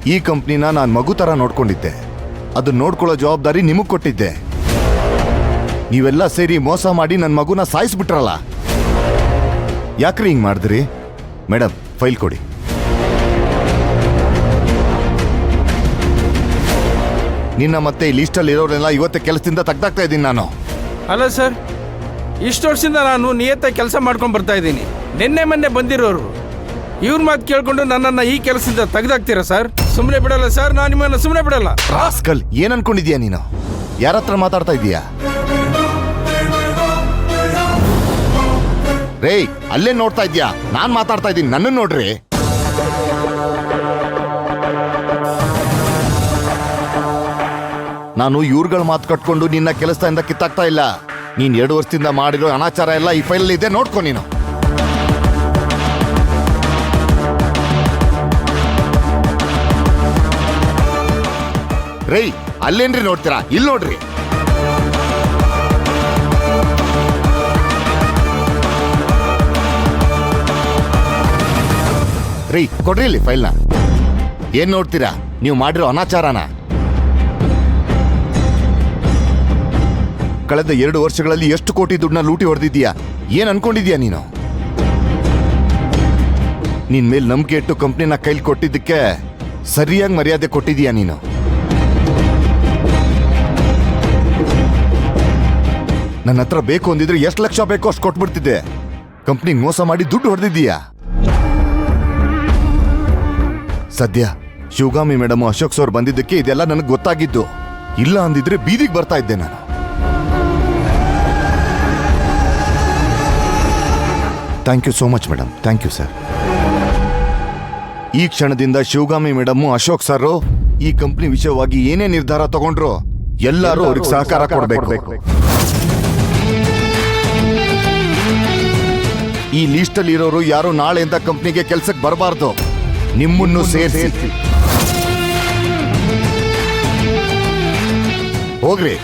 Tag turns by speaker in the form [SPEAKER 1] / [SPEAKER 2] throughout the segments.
[SPEAKER 1] ಈ ಕಂಪ್ನಿನ ನಾನು ಮಗು ಥರ ನೋಡ್ಕೊಂಡಿದ್ದೆ. ಅದನ್ನ ನೋಡ್ಕೊಳ್ಳೋ ಜವಾಬ್ದಾರಿ ನಿಮಗೆ ಕೊಟ್ಟಿದ್ದೆ. ನೀವೆಲ್ಲ ಸೇರಿ ಮೋಸ ಮಾಡಿ ನನ್ನ ಮಗುನ ಸಾಯಿಸ್ಬಿಟ್ರಲ್ಲ. ಯಾಕ್ರಿ ಹಿಂಗೆ ಮಾಡಿದ್ರಿ? ಮೇಡಮ್, ಫೈಲ್ ಕೊಡಿ. ನಿನ್ನ ಮತ್ತೆ ಈ ಲೀಸ್ಟಲ್ಲಿ ಇರೋರೆಲ್ಲ ಇವತ್ತೇ ಕೆಲಸದಿಂದ ತೆಗ್ದಾಕ್ತಾ ಇದ್ದೀನಿ ನಾನು.
[SPEAKER 2] ಅಲ್ಲ ಸರ್, ಇಷ್ಟು ವರ್ಷದಿಂದ ನಾನು ನಿಯತ್ತಾಗಿ ಕೆಲಸ ಮಾಡ್ಕೊಂಡು ಬರ್ತಾ ಇದ್ದೀನಿ. ನಿನ್ನೆ ಮೊನ್ನೆ ಬಂದಿರೋರು ಇವ್ರ ಮಾತು ಕೇಳ್ಕೊಂಡು ನನ್ನನ್ನು ಈ ಕೆಲಸದಿಂದ ತೆಗ್ದಾಕ್ತೀರಾ ಸರ್? ಸುಮ್ಮನೆ ಬಿಡಲ್ಲ ಸರ್, ನಾನು ನಿಮ್ಮನ್ನು ಸುಮ್ಮನೆ ಬಿಡಲ್ಲ.
[SPEAKER 1] ರಾಸ್ಕಲ್, ಏನ್ ಅನ್ಕೊಂಡಿದ್ಯಾ ನೀನು? ಯಾರ ಹತ್ರ ಮಾತಾಡ್ತಾ ಇದೀಯಾ? ರೇ, ಅಲ್ಲೇ ನೋಡ್ತಾ ಇದ್ಯಾ? ನಾನ್ ಮಾತಾಡ್ತಾ ಇದ್ದೀನಿ, ನನ್ನನ್ನು ನೋಡ್ರಿ. ನಾನು ಇವ್ರುಗಳ ಮಾತು ಕಟ್ಕೊಂಡು ನಿನ್ನ ಕೆಲಸದಿಂದ ಕಿತ್ತಾಕ್ತಾ ಇಲ್ಲ. ನೀನ್ 2 ವರ್ಷದಿಂದ ಮಾಡಿರೋ ಅನಾಚಾರ ಎಲ್ಲ ಈ ಫೈಲ್ ಇದೆ, ನೋಡ್ಕೊ ನೀನು. ರೇ, ಅಲ್ಲೇನ್ರಿ ನೋಡ್ತೀರಾ? ಇಲ್ಲಿ ನೋಡ್ರಿ. ರೀ, ಕೊಡ್ರಿ ಇಲ್ಲಿ ಫೈಲ್ನ. ಏನ್ ನೋಡ್ತೀರಾ? ನೀವು ಮಾಡಿರೋ ಅನಾಚಾರನ. ಕಳೆದ 2 ವರ್ಷಗಳಲ್ಲಿ ಎಷ್ಟು ಕೋಟಿ ದುಡ್ಡನ್ನ ಲೂಟಿ ಹೊಡೆದಿದ್ಯಾ? ಏನ್ ಅನ್ಕೊಂಡಿದ್ಯಾ ನೀನು? ನಿನ್ ಮೇಲೆ ನಂಬಿಕೆ ಇಟ್ಟು ಕಂಪ್ನಿನ ಕೈಲಿ ಕೊಟ್ಟಿದ್ದಕ್ಕೆ ಸರಿಯಾಗಿ ಮರ್ಯಾದೆ ಕೊಟ್ಟಿದ್ಯಾ ನೀನು? ನನ್ನ ಹತ್ರ ಬೇಕು ಅಂದಿದ್ರೆ ಎಷ್ಟು ಲಕ್ಷ ಬೇಕೋ ಅಷ್ಟು ಕೊಟ್ಬಿಡ್ತಿದ್ದೆ. ಕಂಪ್ನಿಗೆ ಮೋಸ ಮಾಡಿ ದುಡ್ಡು ಹೊಡೆದಿದ್ದೀಯಾ. ಸದ್ಯ ಶಿವಗಾಮಿ ಮೇಡಮ್, ಅಶೋಕ್ ಸರ್ ಬಂದಿದ್ದಕ್ಕೆ ಇದೆಲ್ಲ ನನಗೆ ಗೊತ್ತಾಗಿದ್ದು. ಇಲ್ಲ ಅಂದಿದ್ರೆ ಬೀದಿಗೆ ಬರ್ತಾ ಇದ್ದೆ ನಾನು. Thank you so much madam. Thank you sir. ಈ ಕ್ಷಣದಿಂದ ಶಿವಗಾಮಿ ಮೇಡಮ್, ಅಶೋಕ್ ಸರ್ ಈ ಕಂಪ್ನಿ ವಿಷಯವಾಗಿ ಏನೇ ನಿರ್ಧಾರ ತಗೊಂಡ್ರು ಎಲ್ಲರೂ ಅವ್ರಿಗೆ ಸಹಕಾರ ಕೊಡಬೇಕು. ಈ ಲೀಸ್ಟಲ್ಲಿ ಇರೋರು ಯಾರು ನಾಳೆಯಿಂದ ಕಂಪ್ನಿಗೆ ಕೆಲಸಕ್ಕೆ ಬರಬಾರ್ದು. ನಿಮ್ಮನ್ನು ಸೇರಿಸಿ. ಹೋಗ್ರಿ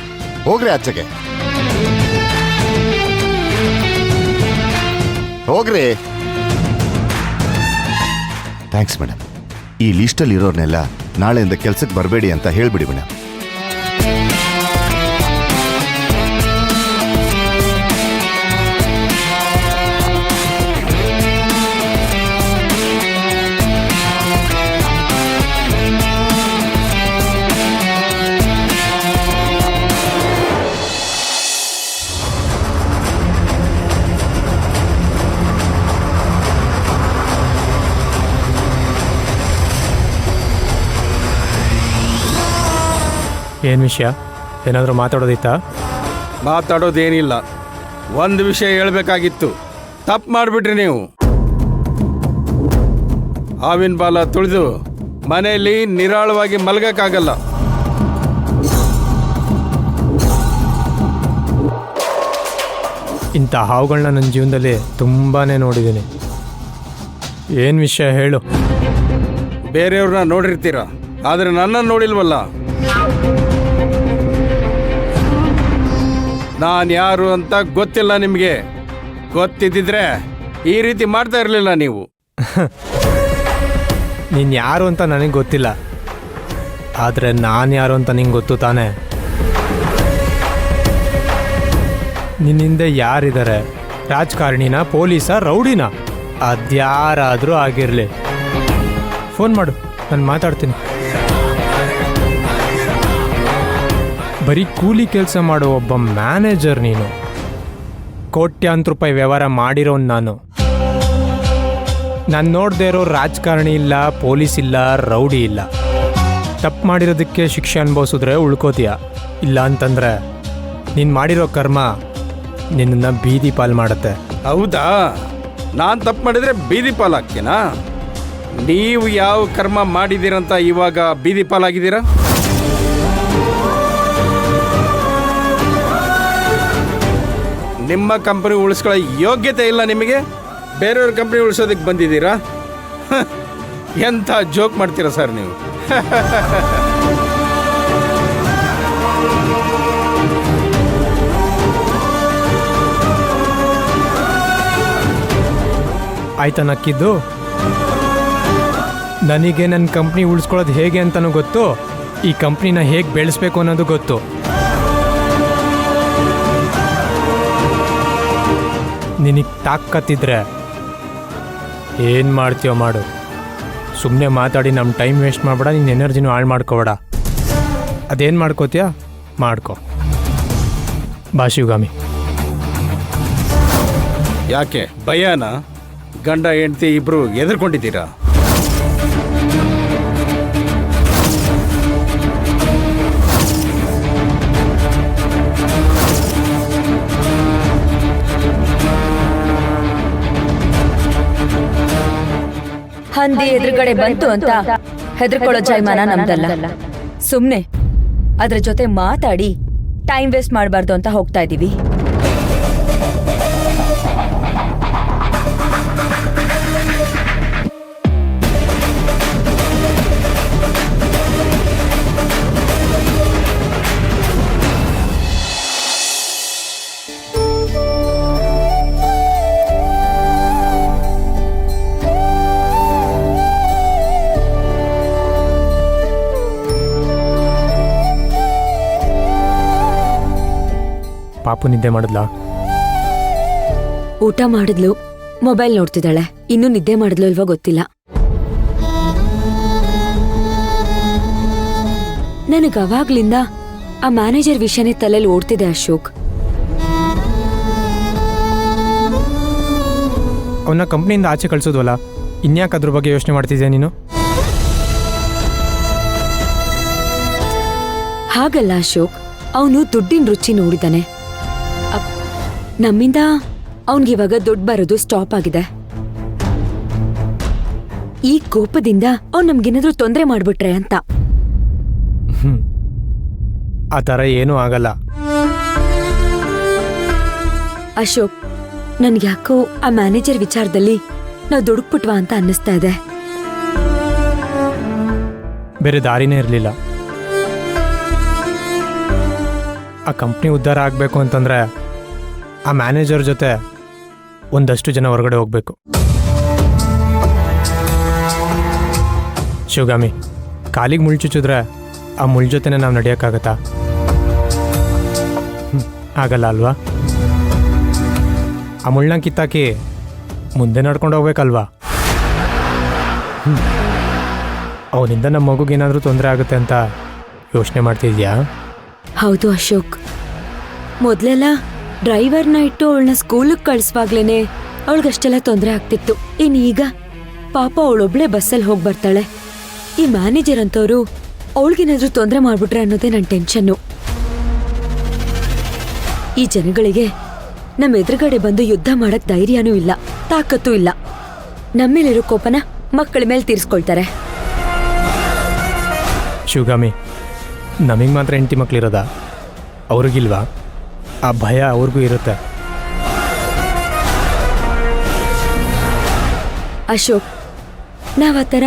[SPEAKER 1] ಹೋಗ್ರಿ, ಆಚೆಗೆ ಹೋಗ್ರಿ. Thanks madam. ಈ ಲೀಸ್ಟಲ್ಲಿ ಇರೋರ್ನೆಲ್ಲ ನಾಳೆಯಿಂದ ಕೆಲಸಕ್ಕೆ ಬರಬೇಡಿ ಅಂತ ಹೇಳ್ಬಿಡಿ ಮೇಡಮ್.
[SPEAKER 3] ಏನು ವಿಷಯ? ಏನಾದರೂ ಮಾತಾಡೋದಿತ್ತಾ?
[SPEAKER 2] ಮಾತಾಡೋದೇನಿಲ್ಲ. ಒಂದು ವಿಷಯ ಹೇಳಬೇಕಾಗಿತ್ತು. ತಪ್ಪು ಮಾಡಿಬಿಟ್ರಿ ನೀವು. ಹಾವಿನ ಬಾಲ ತುಳಿದು ಮನೆಯಲ್ಲಿ ನಿರಾಳವಾಗಿ ಮಲಗಕ್ಕಾಗಲ್ಲ.
[SPEAKER 3] ಇಂಥ ಹಾವುಗಳನ್ನ ನನ್ನ ಜೀವನದಲ್ಲಿ ತುಂಬಾ ನೋಡಿದ್ದೀನಿ. ಏನು ವಿಷಯ ಹೇಳು.
[SPEAKER 2] ಬೇರೆಯವ್ರನ್ನ ನೋಡಿರ್ತೀರ, ಆದರೆ ನನ್ನನ್ನು ನೋಡಿಲ್ವಲ್ಲ. ನಾನು ಯಾರು ಅಂತ ಗೊತ್ತಿಲ್ಲ ನಿಮಗೆ. ಗೊತ್ತಿದ್ದಿದ್ರೆ ಈ ರೀತಿ ಮಾಡ್ತಾ ಇರಲಿಲ್ಲ ನೀವು.
[SPEAKER 3] ನೀನು ಯಾರು ಅಂತ ನನಗೆ ಗೊತ್ತಿಲ್ಲ, ಆದರೆ ನಾನು ಯಾರು ಅಂತ ನಿಂಗೆ ಗೊತ್ತು ತಾನೆ. ನಿನ್ನಿಂದ ಯಾರಿದ್ದಾರೆ? ರಾಜಕಾರಣಿನ, ಪೊಲೀಸ, ರೌಡಿನ? ಅದ್ಯಾರಾದರೂ ಆಗಿರಲಿ, ಫೋನ್ ಮಾಡು, ನಾನು ಮಾತಾಡ್ತೀನಿ. ಬರೀ ಕೂಲಿ ಕೆಲಸ ಮಾಡೋ ಒಬ್ಬ ಮ್ಯಾನೇಜರ್ ನೀನು. ಕೋಟ್ಯಾಂತರ ರೂಪಾಯಿ ವ್ಯವಹಾರ ಮಾಡಿರೋನು ನಾನು. ನೋಡದೇ ಇರೋ ರಾಜಕಾರಣಿ ಇಲ್ಲ, ಪೊಲೀಸ್ ಇಲ್ಲ, ರೌಡಿ ಇಲ್ಲ. ತಪ್ಪು ಮಾಡಿರೋದಕ್ಕೆ ಶಿಕ್ಷೆ ಅನುಭವಿಸಿದ್ರೆ ಉಳ್ಕೋತೀಯ. ಇಲ್ಲ ಅಂತಂದರೆ ನೀನು ಮಾಡಿರೋ ಕರ್ಮ ನಿನ್ನನ್ನು ಬೀದಿ ಪಾಲು ಮಾಡುತ್ತೆ.
[SPEAKER 2] ಹೌದಾ? ನಾನು ತಪ್ಪು ಮಾಡಿದರೆ ಬೀದಿ ಪಾಲಾಗ್ತೀನಾ? ನೀವು ಯಾವ ಕರ್ಮ ಮಾಡಿದ್ದೀರಂತ ಇವಾಗ ಬೀದಿ ಪಾಲಾಗಿದ್ದೀರಾ? ನಿಮ್ಮ ಕಂಪನಿ ಉಳಿಸ್ಕೊಳ್ಳೋ ಯೋಗ್ಯತೆ ಇಲ್ಲ ನಿಮಗೆ. ಬೇರೆಯವ್ರ ಕಂಪನಿ ಉಳಿಸೋದಕ್ಕೆ ಬಂದಿದ್ದೀರಾ? ಎಂಥ ಜೋಕ್ ಮಾಡ್ತೀರಾ ಸರ್ ನೀವು?
[SPEAKER 3] ಆಯ್ತಾ ನಕ್ಕಿದ್ದು? ನನಗೆ ನನ್ನ ಕಂಪ್ನಿ ಉಳಿಸ್ಕೊಳ್ಳೋದು ಹೇಗೆ ಅಂತಲೂ ಗೊತ್ತು, ಈ ಕಂಪ್ನಿನ ಹೇಗೆ ಬೆಳೆಸ್ಬೇಕು ಅನ್ನೋದು ಗೊತ್ತು. ನಿನಗೆ ತಾಕತ್ತಿದ್ರೆ ಏನು ಮಾಡ್ತೀಯೋ ಮಾಡು. ಸುಮ್ಮನೆ ಮಾತಾಡಿ ನಮ್ಮ ಟೈಮ್ ವೇಸ್ಟ್ ಮಾಡಬೇಡ, ನಿನ್ನ ಎನರ್ಜಿನೂ ಹಾಳು ಮಾಡ್ಕೋಬೇಡ. ಅದೇನು ಮಾಡ್ಕೋತೀಯ ಮಾಡ್ಕೋ. ಬಾ ಶಿವಗಾಮಿ.
[SPEAKER 2] ಯಾಕೆ ಭಯನ? ಗಂಡ ಹೆಂಡತಿ ಇಬ್ರು ಎದುರ್ಕೊಂಡಿದ್ದೀರಾ?
[SPEAKER 4] ಹಂದಿ ಎದುರುಗಡೆ ಬಂತು ಅಂತ ಹೆದರ್ಕೊಳ್ಳೋ ಜೈಮಾನ ನಮ್ದಲ್ಲ. ಸುಮ್ನೆ ಅದ್ರ ಜೊತೆ ಮಾತಾಡಿ ಟೈಮ್ ವೇಸ್ಟ್ ಮಾಡಬಾರ್ದು ಅಂತ ಹೋಗ್ತಾ ಇದೀವಿ.
[SPEAKER 3] ಪಾಪು ನಿದ್ದೆ ಮಾಡಿದ್ಲಾ?
[SPEAKER 4] ಊಟ ಮಾಡಿದ್ಲು, ಮೊಬೈಲ್ ನೋಡ್ತಿದ್ದಾಳೆ. ಇನ್ನೂ ನಿದ್ದೆ ಮಾಡಿದ್ಲು ಇಲ್ವೋ ಗೊತ್ತಿಲ್ಲ. ನನಗೆ ಅವಾಗ್ಲಿಂದ ಆ ಮ್ಯಾನೇಜರ್ ವಿಷಯನೇ ತಲೆಯಲ್ಲಿ ಓಡ್ತಿದೆ ಅಶೋಕ್.
[SPEAKER 3] ಅವನ್ನ ಕಂಪ್ನಿಯಿಂದ ಆಚೆ ಕಳಿಸೋದ್ವಲ್ಲ, ಇನ್ಯಾಕೆ ಅದ್ರ ಬಗ್ಗೆ ಯೋಚನೆ ಮಾಡ್ತಿದ್ಯಾ ನೀನು?
[SPEAKER 4] ಹಾಗಲ್ಲ ಅಶೋಕ್, ಅವನು ದುಡ್ಡಿನ ರುಚಿ ನೋಡಿದಾನೆ. ನಮ್ಮಿಂದ ಅವನ್ಗಿವಾಗ ದುಡ್ಡು ಬರೋದು ಸ್ಟಾಪ್ ಆಗಿದೆ. ಈ ಕೋಪದಿಂದ ಅವ್ನು ನಮ್ಗೇನಾದ್ರೂ ತೊಂದರೆ ಮಾಡ್ಬಿಟ್ರೆ ಅಂತ.
[SPEAKER 3] ಆ ಥರ ಏನೂ ಆಗಲ್ಲ
[SPEAKER 4] ಅಶೋಕ್, ನನ್ಗ್ಯಾಕೋ ಆ ಮ್ಯಾನೇಜರ್ ವಿಚಾರದಲ್ಲಿ ನಾವು ದುಡುಕ್ಬಿಟ್ವಾ ಅಂತ ಅನ್ನಿಸ್ತಾ ಇದೆ.
[SPEAKER 3] ಬೇರೆ ದಾರಿನೇ ಇರಲಿಲ್ಲ. ಆ ಕಂಪ್ನಿ ಉದ್ಧಾರ ಆಗಬೇಕು ಅಂತಂದರೆ ಆ ಮ್ಯಾನೇಜರ್ ಜೊತೆ ಒಂದಷ್ಟು ಜನ ಹೊರಗಡೆ ಹೋಗಬೇಕು. ಶಿವಗಾಮಿ, ಕಾಲಿಗೆ ಮುಳ್ಳು ಚುಚ್ಚಿದ್ರೆ ಆ ಮುಳ್ಳು ಜೊತೆನೇ ನಾವು ನಡೆಯೋಕ್ಕಾಗತ್ತಾ? ಆಗಲ್ಲ ಅಲ್ವಾ? ಆ ಮುಳ್ಳನ್ನ ಕಿತ್ತಾಕಿ ಮುಂದೆ ನಡ್ಕೊಂಡು ಹೋಗ್ಬೇಕಲ್ವಾ? ಅವನಿಂದ ನಮ್ಮ ಮಗುಗೇನಾದರೂ ತೊಂದರೆ ಆಗುತ್ತೆ ಅಂತ ಯೋಚನೆ ಮಾಡ್ತಿದ್ಯಾ?
[SPEAKER 4] ಹೌದು ಅಶೋಕ್, ಮೊದಲೆಲ್ಲ ಡ್ರೈವರ್ನ ಇಟ್ಟು ಅವಳನ್ನ ಸ್ಕೂಲಿಗೆ ಕಳಿಸುವಾಗ್ಲೇನೆ ಅವಳಿಗಷ್ಟೆಲ್ಲ ತೊಂದರೆ ಆಗ್ತಿತ್ತು. ಇನ್ನೀಗ ಪಾಪ ಅವಳೊಬ್ಳೆ ಬಸ್ಸಲ್ಲಿ ಹೋಗಿ ಬರ್ತಾಳೆ. ಈ ಮ್ಯಾನೇಜರ್ ಅಂತವರು ಅವಳಿಗೇನಾದ್ರೂ ತೊಂದರೆ ಮಾಡ್ಬಿಟ್ರೆ ಅನ್ನೋದೇ ನನ್ನ ಟೆನ್ಷನ್ನು. ಈ ಜನಗಳಿಗೆ ನಮ್ಮ ಎದುರುಗಡೆ ಬಂದು ಯುದ್ಧ ಮಾಡಕ್ ಧೈರ್ಯನೂ ಇಲ್ಲ, ತಾಕತ್ತೂ ಇಲ್ಲ. ನಮ್ಮೇಲಿರೋ ಕೋಪನ ಮಕ್ಕಳ ಮೇಲೆ ತೀರಿಸ್ಕೊಳ್ತಾರೆ.
[SPEAKER 3] ಶಿವಗಾಮಿ, ನಮಗೆ ಮಾತ್ರ ಹೆಂಡತಿ ಮಕ್ಕಳಿರೋದಾ? ಅವ್ರಿಗಿಲ್ವಾ? ಆ ಭಯ ಅವ್ರಿಗೂ ಇರುತ್ತೆ.
[SPEAKER 4] ಅಶೋಕ್, ನಾವ್ ಆ ಥರ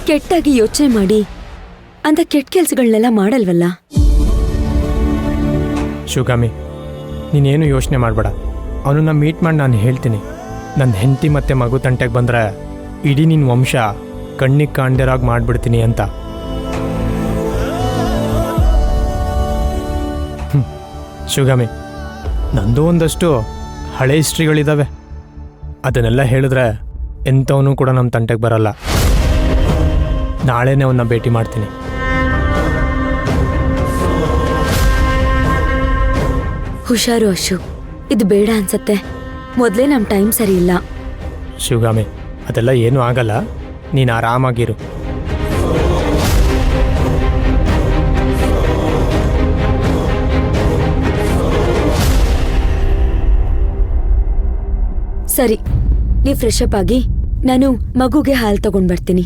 [SPEAKER 4] ಕೆಟ್ಟಾಗಿ ಯೋಚನೆ ಮಾಡಿ ಅಂತ ಕೆಟ್ಟ ಕೆಲ್ಸಗಳನ್ನೆಲ್ಲ ಮಾಡಲ್ವಲ್ಲ.
[SPEAKER 3] ಶಿವಗಾಮಿ, ನೀನೇನು ಯೋಚನೆ ಮಾಡಬೇಡ. ಅವನನ್ನ ಮೀಟ್ ಮಾಡಿ ನಾನು ಹೇಳ್ತೀನಿ. ನನ್ನ ಹೆಂಡತಿ ಮತ್ತು ಮಗು ತಂಟೆಗೆ ಬಂದರೆ ಇಡೀ ನಿನ್ನ ವಂಶ ಕಣ್ಣಿಗೆ ಕಾಣ್ದಿರಾಗಿ ಮಾಡಿಬಿಡ್ತೀನಿ ಅಂತ. ಶಿವಗಾಮಿ, ನಂದು ಒಂದಷ್ಟು ಹಳೆ ಹಿಸ್ಟ್ರಿಗಳಿದ್ದಾವೆ. ಅದನ್ನೆಲ್ಲ ಹೇಳಿದ್ರೆ ಎಂಥವನು ಕೂಡ ನಮ್ಮ ತಂಟೆಗೆ ಬರಲ್ಲ. ನಾಳೆನೇ ಅವನ್ನ ಭೇಟಿ ಮಾಡ್ತೀನಿ.
[SPEAKER 4] ಹುಷಾರು ಅಶೋಕ್, ಇದು ಬೇಡ ಅನ್ಸತ್ತೆ. ಮೊದಲೇ ನಮ್ಮ ಟೈಮ್ ಸರಿ ಇಲ್ಲ.
[SPEAKER 3] ಶಿವಗಾಮಿ, ಅದೆಲ್ಲ ಏನೂ ಆಗಲ್ಲ, ನೀನು ಆರಾಮಾಗಿರು.
[SPEAKER 4] ಸರಿ, ನೀವು ಫ್ರೆಶ್ ಅಪ್ ಆಗಿ ನಾನು ಮಗುಗೆ ಹಾಲು ತಗೊಂಡ್ ಬರ್ತೀನಿ.